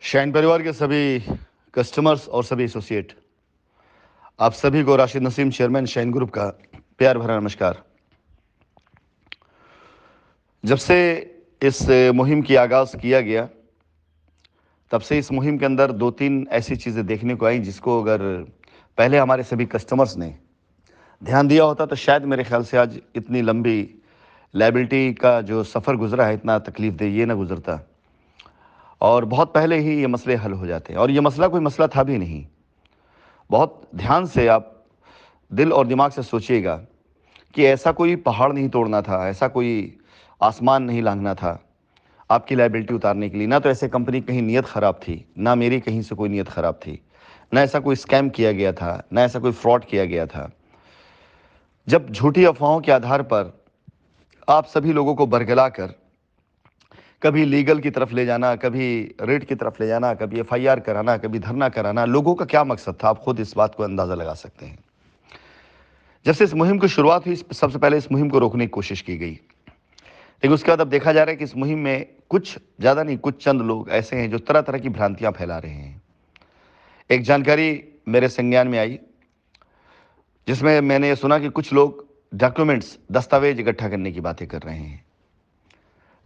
Shine परिवार के सभी कस्टमर्स और सभी एसोसिएट, आप सभी को Rashid Naseem chairman shine group का प्यार भरा नमस्कार। जब से इस मुहिम की आगाज़ किया गया, तब से इस मुहिम के अंदर 2-3 ऐसी चीज़ें देखने को आई जिसको अगर पहले हमारे सभी कस्टमर्स ने ध्यान दिया होता तो शायद मेरे ख्याल से आज इतनी लंबी लायबिलिटी का जो सफ़र गुजरा है, इतना तकलीफ़देह ये ना गुजरता और बहुत पहले ही ये मसले हल हो जाते। और ये मसला कोई मसला था भी नहीं। बहुत ध्यान से आप दिल और दिमाग से सोचिएगा कि ऐसा कोई पहाड़ नहीं तोड़ना था, ऐसा कोई आसमान नहीं लांघना था आपकी लायबिलिटी उतारने के लिए। ना तो ऐसे कंपनी की कहीं नीयत ख़राब थी, ना मेरी कहीं से कोई नीयत ख़राब थी, ना ऐसा कोई स्कैम किया गया था, ना ऐसा कोई फ्रॉड किया गया था। जब झूठी अफवाहों के आधार पर आप सभी लोगों को बरगलाकर कभी लीगल की तरफ ले जाना, कभी रेट की तरफ ले जाना, कभी एफआईआर कराना, कभी धरना कराना, लोगों का क्या मकसद था, आप खुद इस बात को अंदाज़ा लगा सकते हैं। जब से इस मुहिम की शुरुआत हुई, सबसे पहले इस मुहिम को रोकने की कोशिश की गई, लेकिन उसके बाद अब देखा जा रहा है कि इस मुहिम में कुछ ज़्यादा नहीं, कुछ चंद लोग ऐसे हैं जो तरह तरह की भ्रांतियां फैला रहे हैं। एक जानकारी मेरे संज्ञान में आई जिसमें मैंने ये सुना कि कुछ लोग डॉक्यूमेंट्स, दस्तावेज इकट्ठा करने की बातें कर रहे हैं।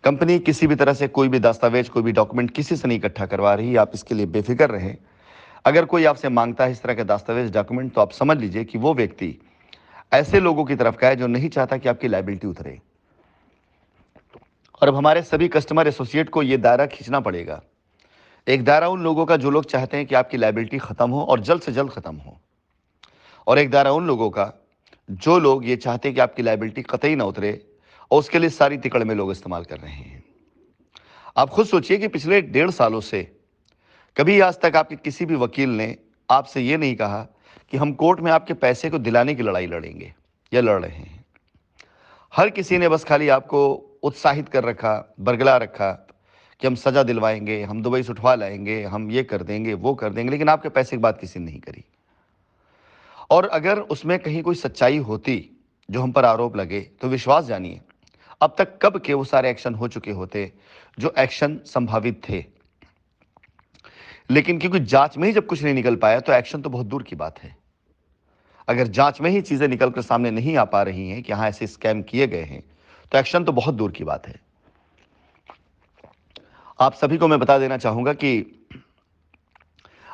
कंपनी किसी भी तरह से कोई भी दस्तावेज, कोई भी डॉक्यूमेंट किसी से नहीं इकट्ठा करवा रही। आप इसके लिए बेफिक्र रहें। अगर कोई आपसे मांगता है इस तरह के दस्तावेज, डॉक्यूमेंट, तो आप समझ लीजिए कि वो व्यक्ति ऐसे लोगों की तरफ का है जो नहीं चाहता कि आपकी लायबिलिटी उतरे। और अब हमारे सभी कस्टमर एसोसिएट को ये दायरा खींचना पड़ेगा। एक दायरा उन लोगों का जो लोग चाहते हैं कि आपकी लायबिलिटी खत्म हो और जल्द से जल्द खत्म हो, और एक दायरा उन लोगों का जो लोग ये चाहते हैं कि आपकी लायबिलिटी कतई ना उतरे और उसके लिए सारी तिकड़ में लोग इस्तेमाल कर रहे हैं। आप खुद सोचिए कि पिछले 1.5 सालों से कभी आज तक आपके किसी भी वकील ने आपसे ये नहीं कहा कि हम कोर्ट में आपके पैसे को दिलाने की लड़ाई लड़ेंगे या लड़ रहे हैं। हर किसी ने बस खाली आपको उत्साहित कर रखा, बरगला रखा कि हम सजा दिलवाएंगे, हम दुबई से उठवा लाएंगे, हम ये कर देंगे, वो कर देंगे, लेकिन आपके पैसे की बात किसी ने नहीं करी। और अगर उसमें कहीं कोई सच्चाई होती जो हम पर आरोप लगे, तो विश्वास जानिए अब तक कब के वो सारे एक्शन हो चुके होते जो एक्शन संभावित थे। लेकिन क्योंकि जांच में ही जब कुछ नहीं निकल पाया, तो एक्शन तो बहुत दूर की बात है। अगर जांच में ही चीजें निकलकर सामने नहीं आ पा रही हैं कि हाँ ऐसे स्कैम किए गए हैं, तो एक्शन तो बहुत दूर की बात है। आप सभी को मैं बता देना चाहूंगा कि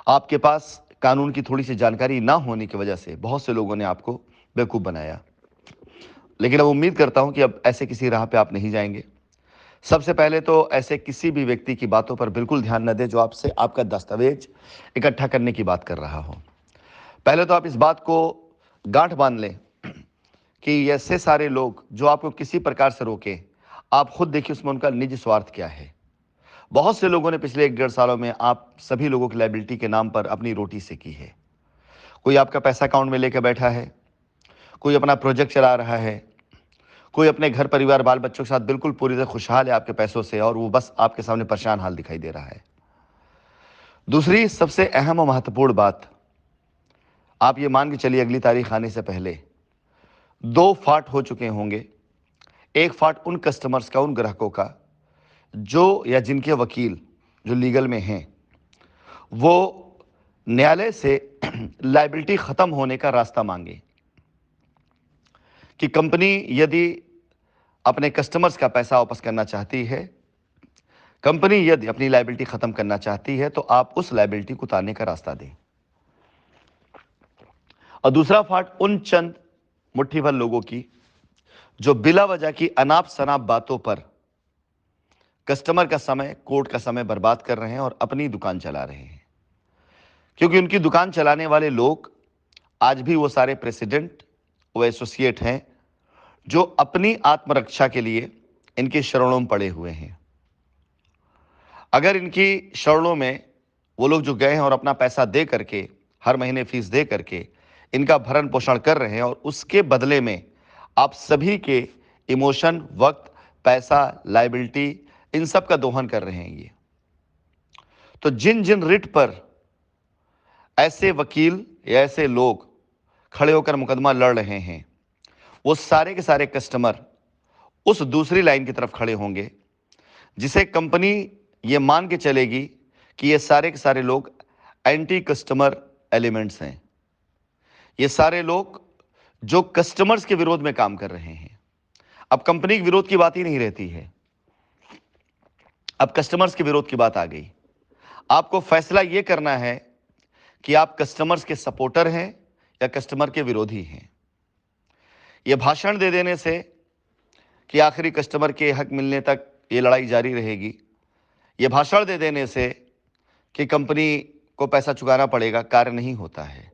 आपके पास कानून की थोड़ी सी जानकारी ना होने की वजह से बहुत से लोगों ने आपको बेवकूफ बनाया। लेकिन अब उम्मीद करता हूं कि अब ऐसे किसी राह पे आप नहीं जाएंगे। सबसे पहले तो ऐसे किसी भी व्यक्ति की बातों पर बिल्कुल ध्यान न दें जो आपसे आपका दस्तावेज इकट्ठा करने की बात कर रहा हो। पहले तो आप इस बात को गांठ बांध लें कि ऐसे सारे लोग जो आपको किसी प्रकार से रोके, आप खुद देखिए उसमें उनका निजी स्वार्थ क्या है। बहुत से लोगों ने पिछले 1-1.5 सालों में आप सभी लोगों की लायबिलिटी के नाम पर अपनी रोटी सेकी है। कोई आपका पैसा अकाउंट में लेकर बैठा है, कोई अपना प्रोजेक्ट चला रहा है, कोई अपने घर परिवार बाल बच्चों के साथ बिल्कुल पूरी तरह खुशहाल है आपके पैसों से, और वो बस आपके सामने परेशान हाल दिखाई दे रहा है। दूसरी सबसे अहम और महत्वपूर्ण बात, आप ये मान के चलिए अगली तारीख आने से पहले 2 फाट हो चुके होंगे। एक फाट उन कस्टमर्स का, उन ग्राहकों का जो या जिनके वकील जो लीगल में हैं, वो न्यायालय से लायबिलिटी खत्म होने का रास्ता मांगे कि कंपनी यदि अपने कस्टमर्स का पैसा वापस करना चाहती है, कंपनी यदि अपनी लायबिलिटी खत्म करना चाहती है, तो आप उस लायबिलिटी को उतारने का रास्ता दें। और दूसरा फाट उन चंद मुट्ठी भर लोगों की जो बिला वजह की अनाप शनाप बातों पर कस्टमर का समय, कोर्ट का समय बर्बाद कर रहे हैं और अपनी दुकान चला रहे हैं। क्योंकि उनकी दुकान चलाने वाले लोग आज भी वो सारे प्रेसिडेंट, वो एसोसिएट हैं जो अपनी आत्मरक्षा के लिए इनके शरणों में पड़े हुए हैं। अगर इनकी शरणों में वो लोग जो गए हैं और अपना पैसा दे करके, हर महीने फीस दे करके इनका भरण पोषण कर रहे हैं, और उसके बदले में आप सभी के इमोशन, वक्त, पैसा, लायबिलिटी, इन सब का दोहन कर रहे हैं ये, तो जिन जिन रिट पर ऐसे वकील या ऐसे लोग खड़े होकर मुकदमा लड़ रहे हैं, वो सारे के सारे कस्टमर उस दूसरी लाइन की तरफ खड़े होंगे जिसे कंपनी ये मान के चलेगी कि ये सारे के सारे लोग एंटी कस्टमर एलिमेंट्स हैं। ये सारे लोग जो कस्टमर्स के विरोध में काम कर रहे हैं। अब कंपनी के विरोध की बात ही नहीं रहती है, अब कस्टमर्स के विरोध की बात आ गई। आपको फैसला यह करना है कि आप कस्टमर्स के सपोर्टर हैं या कस्टमर के विरोधी हैं। यह भाषण दे देने से कि आखिरी कस्टमर के हक मिलने तक ये लड़ाई जारी रहेगी, यह भाषण दे देने से कि कंपनी को पैसा चुकाना पड़ेगा, कार्य नहीं होता है।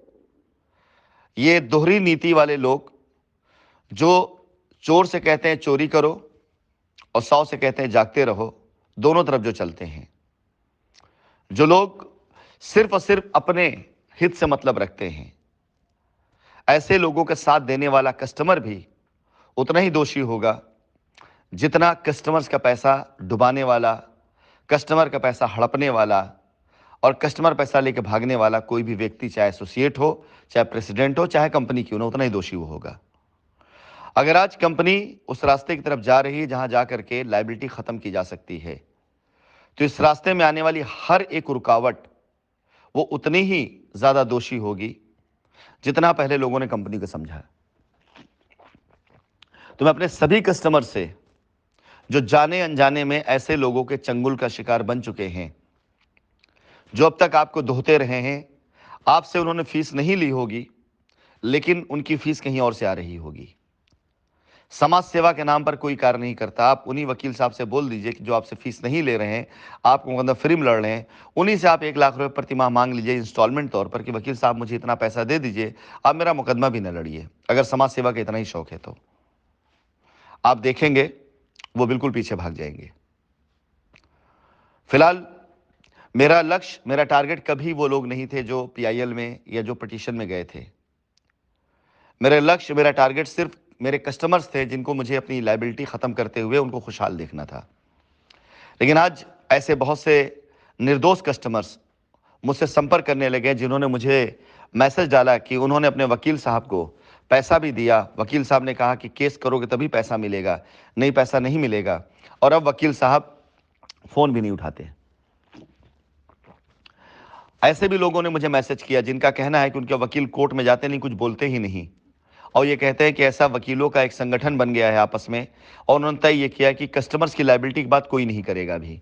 ये दोहरी नीति वाले लोग जो चोर से कहते हैं चोरी करो और 100 से कहते हैं जागते रहो, दोनों तरफ जो चलते हैं, जो लोग सिर्फ और सिर्फ अपने हित से मतलब रखते हैं, ऐसे लोगों का साथ देने वाला कस्टमर भी उतना ही दोषी होगा जितना कस्टमर्स का पैसा डुबाने वाला, कस्टमर का पैसा हड़पने वाला और कस्टमर पैसा लेके भागने वाला कोई भी व्यक्ति, चाहे एसोसिएट हो, चाहे प्रेसिडेंट हो, चाहे कंपनी क्यों ना, उतना ही दोषी वो होगा। अगर आज कंपनी उस रास्ते की तरफ जा रही है जहां जाकर के लायबिलिटी खत्म की जा सकती है, तो इस रास्ते में आने वाली हर एक रुकावट वो उतनी ही ज्यादा दोषी होगी जितना पहले लोगों ने कंपनी को समझा। तो मैं अपने सभी कस्टमर से जो जाने अनजाने में ऐसे लोगों के चंगुल का शिकार बन चुके हैं, जो अब तक आपको धोते रहे हैं, आपसे उन्होंने फीस नहीं ली होगी लेकिन उनकी फीस कहीं और से आ रही होगी। समाज सेवा के नाम पर कोई कार्य नहीं करता। आप उन्हीं वकील साहब से बोल दीजिए कि जो आपसे फीस नहीं ले रहे हैं, आपको मुकदमा फ्री में लड़ रहे हैं, उन्हीं से आप 1 लाख रुपए प्रति माह मांग लीजिए इंस्टॉलमेंट तौर पर कि वकील साहब मुझे इतना पैसा दे दीजिए, आप मेरा मुकदमा भी न लड़िए। अगर समाज सेवा का इतना ही शौक है तो आप देखेंगे वो बिल्कुल पीछे भाग जाएंगे। फिलहाल मेरा लक्ष्य, मेरा टारगेट कभी वो लोग नहीं थे जो पीआईएल में या जो पिटीशन में गए थे। मेरा लक्ष्य, मेरा टारगेट सिर्फ मेरे कस्टमर्स थे जिनको मुझे अपनी लायबिलिटी खत्म करते हुए उनको खुशहाल देखना था। लेकिन आज ऐसे बहुत से निर्दोष कस्टमर्स मुझसे संपर्क करने लगे जिन्होंने मुझे मैसेज डाला कि उन्होंने अपने वकील साहब को पैसा भी दिया, वकील साहब ने कहा कि केस करोगे तभी पैसा मिलेगा, नहीं पैसा नहीं मिलेगा, और अब वकील साहब फोन भी नहीं उठाते। ऐसे भी लोगों ने मुझे मैसेज किया जिनका कहना है कि उनके वकील कोर्ट में जाते नहीं, कुछ बोलते ही नहीं, और ये कहते हैं कि ऐसा वकीलों का एक संगठन बन गया है आपस में, और उन्होंने तय ये किया कि कस्टमर्स की लायबिलिटी की बात कोई नहीं करेगा भी।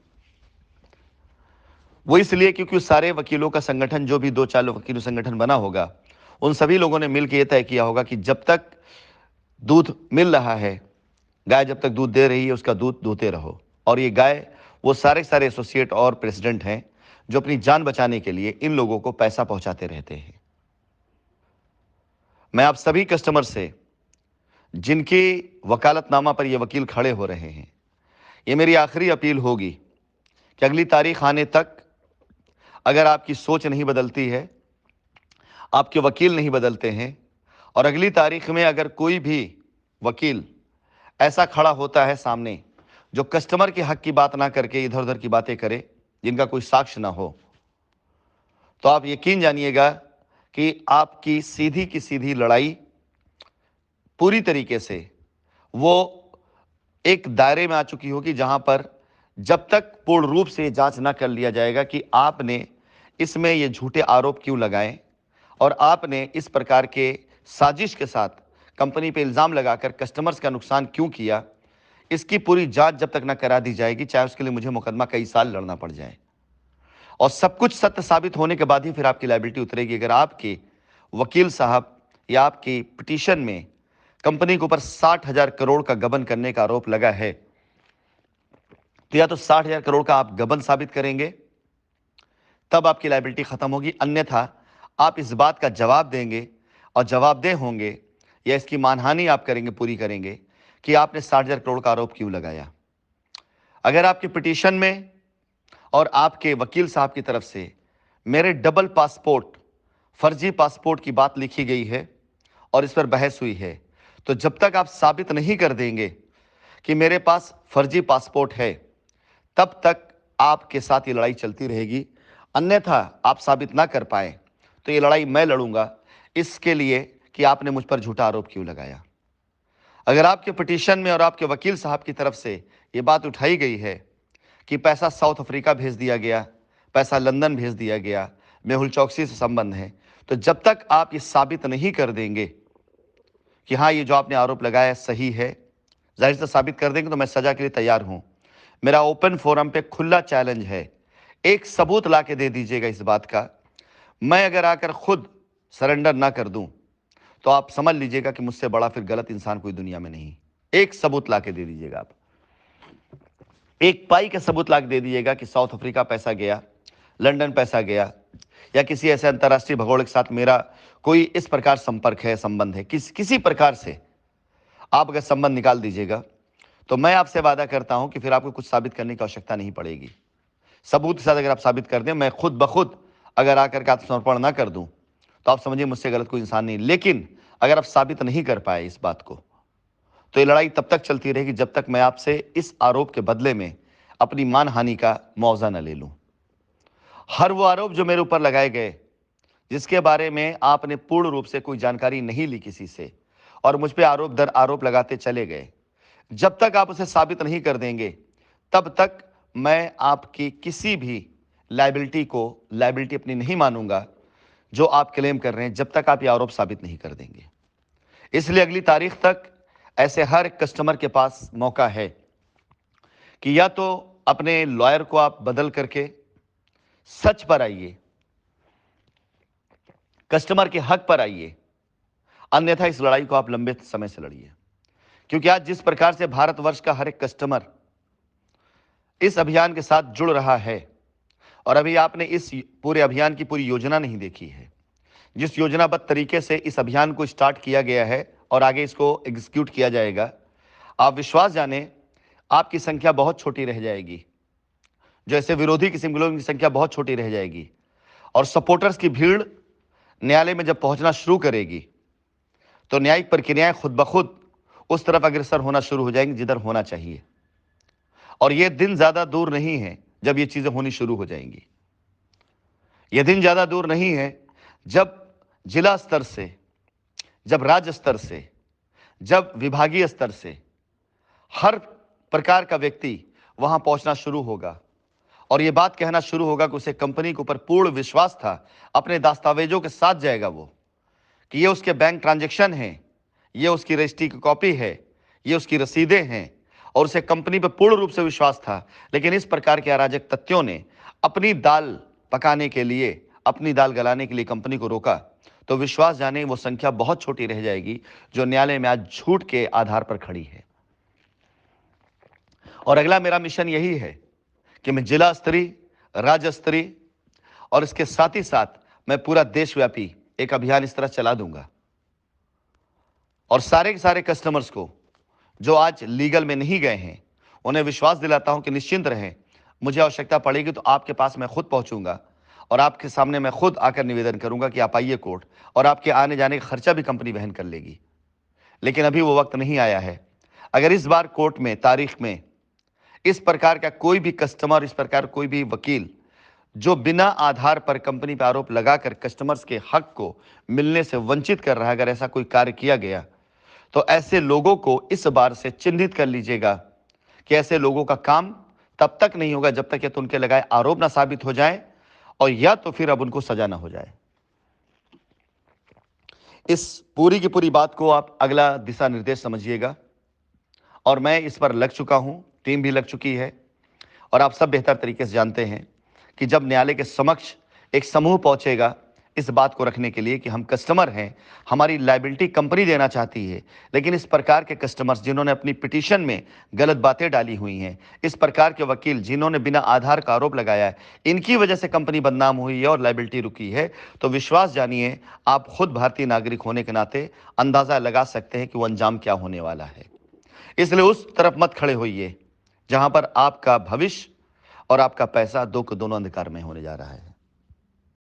वो इसलिए क्योंकि उस सारे वकीलों का संगठन, जो भी 2-4 वकीलों संगठन बना होगा, उन सभी लोगों ने मिलकर यह तय किया होगा कि जब तक दूध मिल रहा है, गाय जब तक दूध दे रही है उसका दूध दूहते रहो। और ये गाय वो सारे सारे एसोसिएट और प्रेसिडेंट हैं जो अपनी जान बचाने के लिए इन लोगों को पैसा पहुंचाते रहते हैं। मैं आप सभी कस्टमर से जिनकी वकालतनामा पर ये वकील खड़े हो रहे हैं, ये मेरी आखिरी अपील होगी कि अगली तारीख आने तक अगर आपकी सोच नहीं बदलती है, आपके वकील नहीं बदलते हैं, और अगली तारीख में अगर कोई भी वकील ऐसा खड़ा होता है सामने जो कस्टमर के हक की बात ना करके इधर उधर की बातें करे, जिनका कोई साक्ष्य ना हो, तो आप यकीन जानिएगा कि आपकी सीधी की सीधी लड़ाई पूरी तरीके से वो एक दायरे में आ चुकी होगी जहां पर जब तक पूर्ण रूप से जांच ना कर लिया जाएगा कि आपने इसमें ये झूठे आरोप क्यों लगाए और आपने इस प्रकार के साजिश के साथ कंपनी पे इल्जाम लगाकर कस्टमर्स का नुकसान क्यों किया, इसकी पूरी जांच जब तक ना करा दी जाएगी, चाहे उसके लिए मुझे मुकदमा कई साल लड़ना पड़ जाए, और सब कुछ सत्य साबित होने के बाद ही फिर आपकी लायबिलिटी उतरेगी। अगर आपके वकील साहब या आपकी पिटीशन में कंपनी के ऊपर 60,000 करोड़ का गबन करने का आरोप लगा है, तो या तो 60,000 करोड़ का आप गबन साबित करेंगे, तब आपकी लायबिलिटी खत्म होगी, अन्यथा आप इस बात का जवाब देंगे और जवाबदेह होंगे, या इसकी मानहानि आप करेंगे, पूरी करेंगे कि आपने 60,000 करोड़ का आरोप क्यों लगाया। अगर आपके पिटीशन में और आपके वकील साहब की तरफ से मेरे डबल पासपोर्ट, फर्जी पासपोर्ट की बात लिखी गई है और इस पर बहस हुई है, तो जब तक आप साबित नहीं कर देंगे कि मेरे पास फर्जी पासपोर्ट है, तब तक आपके साथ ये लड़ाई चलती रहेगी। अन्यथा आप साबित ना कर पाए तो ये लड़ाई मैं लड़ूंगा इसके लिए कि आपने मुझ पर झूठा आरोप क्यों लगाया। अगर आपके पिटीशन में और आपके वकील साहब की तरफ से ये बात उठाई गई है कि पैसा साउथ अफ्रीका भेज दिया गया, पैसा लंदन भेज दिया गया, मेहुल चौकसी से संबंध है। तो जब तक आप ये साबित नहीं कर देंगे कि हाँ ये जो आपने आरोप लगाया सही है, जाहिर से साबित कर देंगे तो मैं सजा के लिए तैयार हूं। मेरा ओपन फोरम पे खुला चैलेंज है, एक सबूत ला के दे दीजिएगा इस बात का। मैं अगर आकर खुद सरेंडर ना कर दूं तो आप समझ लीजिएगा कि मुझसे बड़ा फिर गलत इंसान कोई दुनिया में नहीं। एक सबूत ला के दे दीजिएगा आप, एक पाई का सबूत ला के दे दीजिएगा कि साउथ अफ्रीका पैसा गया, लंदन पैसा गया, या किसी ऐसे अंतर्राष्ट्रीय भगोड़े के साथ मेरा कोई इस प्रकार संपर्क है, संबंध है, किसी प्रकार से आप अगर संबंध निकाल दीजिएगा तो मैं आपसे वादा करता हूं कि फिर आपको कुछ साबित करने की आवश्यकता नहीं पड़ेगी। सबूत के साथ अगर आप साबित कर दें, मैं खुद ब खुद अगर आकर के आत्मसमर्पण ना कर दूं तो आप समझिए मुझसे गलत कोई इंसान नहीं। लेकिन अगर आप साबित नहीं कर पाए इस बात को, तो ये लड़ाई तब तक चलती रहेगी जब तक मैं आपसे इस आरोप के बदले में अपनी मानहानि का मुआवजा न ले लूं। हर वो आरोप जो मेरे ऊपर लगाए गए, जिसके बारे में आपने पूर्ण रूप से कोई जानकारी नहीं ली किसी से, और मुझ पे आरोप दर आरोप लगाते चले गए, जब तक आप उसे साबित नहीं कर देंगे तब तक मैं आपकी किसी भी लायबिलिटी अपनी नहीं मानूंगा जो आप क्लेम कर रहे हैं, जब तक आप ये आरोप साबित नहीं कर देंगे। इसलिए अगली तारीख तक ऐसे हर कस्टमर के पास मौका है कि या तो अपने लॉयर को आप बदल करके सच पर आइए, कस्टमर के हक पर आइए, अन्यथा इस लड़ाई को आप लंबे समय से लड़िए। क्योंकि आज जिस प्रकार से भारतवर्ष का हर एक कस्टमर इस अभियान के साथ जुड़ रहा है, और अभी आपने इस पूरे अभियान की पूरी योजना नहीं देखी है, जिस योजनाबद्ध तरीके से इस अभियान को स्टार्ट किया गया है और आगे इसको एग्जीक्यूट किया जाएगा, आप विश्वास जाने आपकी संख्या बहुत छोटी रह जाएगी। जो ऐसे विरोधी किस्म के लोगों की संख्या बहुत छोटी रह जाएगी, और सपोर्टर्स की भीड़ न्यायालय में जब पहुंचना शुरू करेगी तो न्यायिक प्रक्रियाएं खुद ब खुद उस तरफ अग्रसर होना शुरू हो जाएंगी जिधर होना चाहिए। और यह दिन ज्यादा दूर नहीं है जब ये चीजें होनी शुरू हो जाएंगी। यह दिन ज्यादा दूर नहीं है जब जिला स्तर से, जब राज्य स्तर से, जब विभागीय स्तर से हर प्रकार का व्यक्ति वहां पहुंचना शुरू होगा और यह बात कहना शुरू होगा कि उसे कंपनी के ऊपर पूर्ण विश्वास था, अपने दस्तावेजों के साथ जाएगा वो, कि ये उसके बैंक ट्रांजैक्शन हैं, ये उसकी रजिस्ट्री की कॉपी है, ये उसकी रसीदें हैं, और उसे कंपनी पर पूर्ण रूप से विश्वास था। लेकिन इस प्रकार के अराजक तत्वों ने अपनी दाल पकाने के लिए, अपनी दाल गलाने के लिए कंपनी को रोका, तो विश्वास जाने वो संख्या बहुत छोटी रह जाएगी जो न्यायालय में आज झूठ के आधार पर खड़ी है। और अगला मेरा मिशन यही है कि मैं जिला स्तरीय, राज्य स्तरीय और इसके साथ ही साथ मैं पूरा देशव्यापी एक अभियान इस तरह चला दूंगा, और सारे के सारे कस्टमर्स को जो आज लीगल में नहीं गए हैं उन्हें विश्वास दिलाता हूं कि निश्चिंत रहें, मुझे आवश्यकता पड़ेगी तो आपके पास मैं खुद पहुंचूंगा और आपके सामने मैं खुद आकर निवेदन करूंगा कि आप आइए कोर्ट, और आपके आने जाने का खर्चा भी कंपनी वहन कर लेगी। लेकिन अभी वो वक्त नहीं आया है। अगर इस बार कोर्ट में तारीख में इस प्रकार का कोई भी कस्टमर, इस प्रकार कोई भी वकील जो बिना आधार पर कंपनी पर आरोप लगाकर कस्टमर्स के हक को मिलने से वंचित कर रहा है, अगर ऐसा कोई कार्य किया गया तो ऐसे लोगों को इस बार से चिन्हित कर लीजिएगा कि ऐसे लोगों का काम तब तक नहीं होगा जब तक या तो उनके लगाए आरोप ना साबित हो जाए, और या तो फिर अब उनको सजा ना हो जाए। इस पूरी की पूरी बात को आप अगला दिशा निर्देश समझिएगा, और मैं इस पर लग चुका हूं, टीम भी लग चुकी है, और आप सब बेहतर तरीके से जानते हैं कि जब न्यायालय के समक्ष एक समूह पहुंचेगा इस बात को रखने के लिए कि हम कस्टमर हैं, हमारी लायबिलिटी कंपनी देना चाहती है, लेकिन इस प्रकार के कस्टमर्स जिन्होंने अपनी पिटीशन में गलत बातें डाली हुई हैं, इस प्रकार के वकील जिन्होंने बिना आधार का आरोप लगाया है, इनकी वजह से कंपनी बदनाम हुई है और लायबिलिटी रुकी है, तो विश्वास जानिए आप खुद भारतीय नागरिक होने के नाते अंदाजा लगा सकते हैं कि वो अंजाम क्या होने वाला है। इसलिए उस तरफ मत खड़े होइए जहां पर आपका भविष्य और आपका पैसा दो को दोनों अंधकार में होने जा रहा है।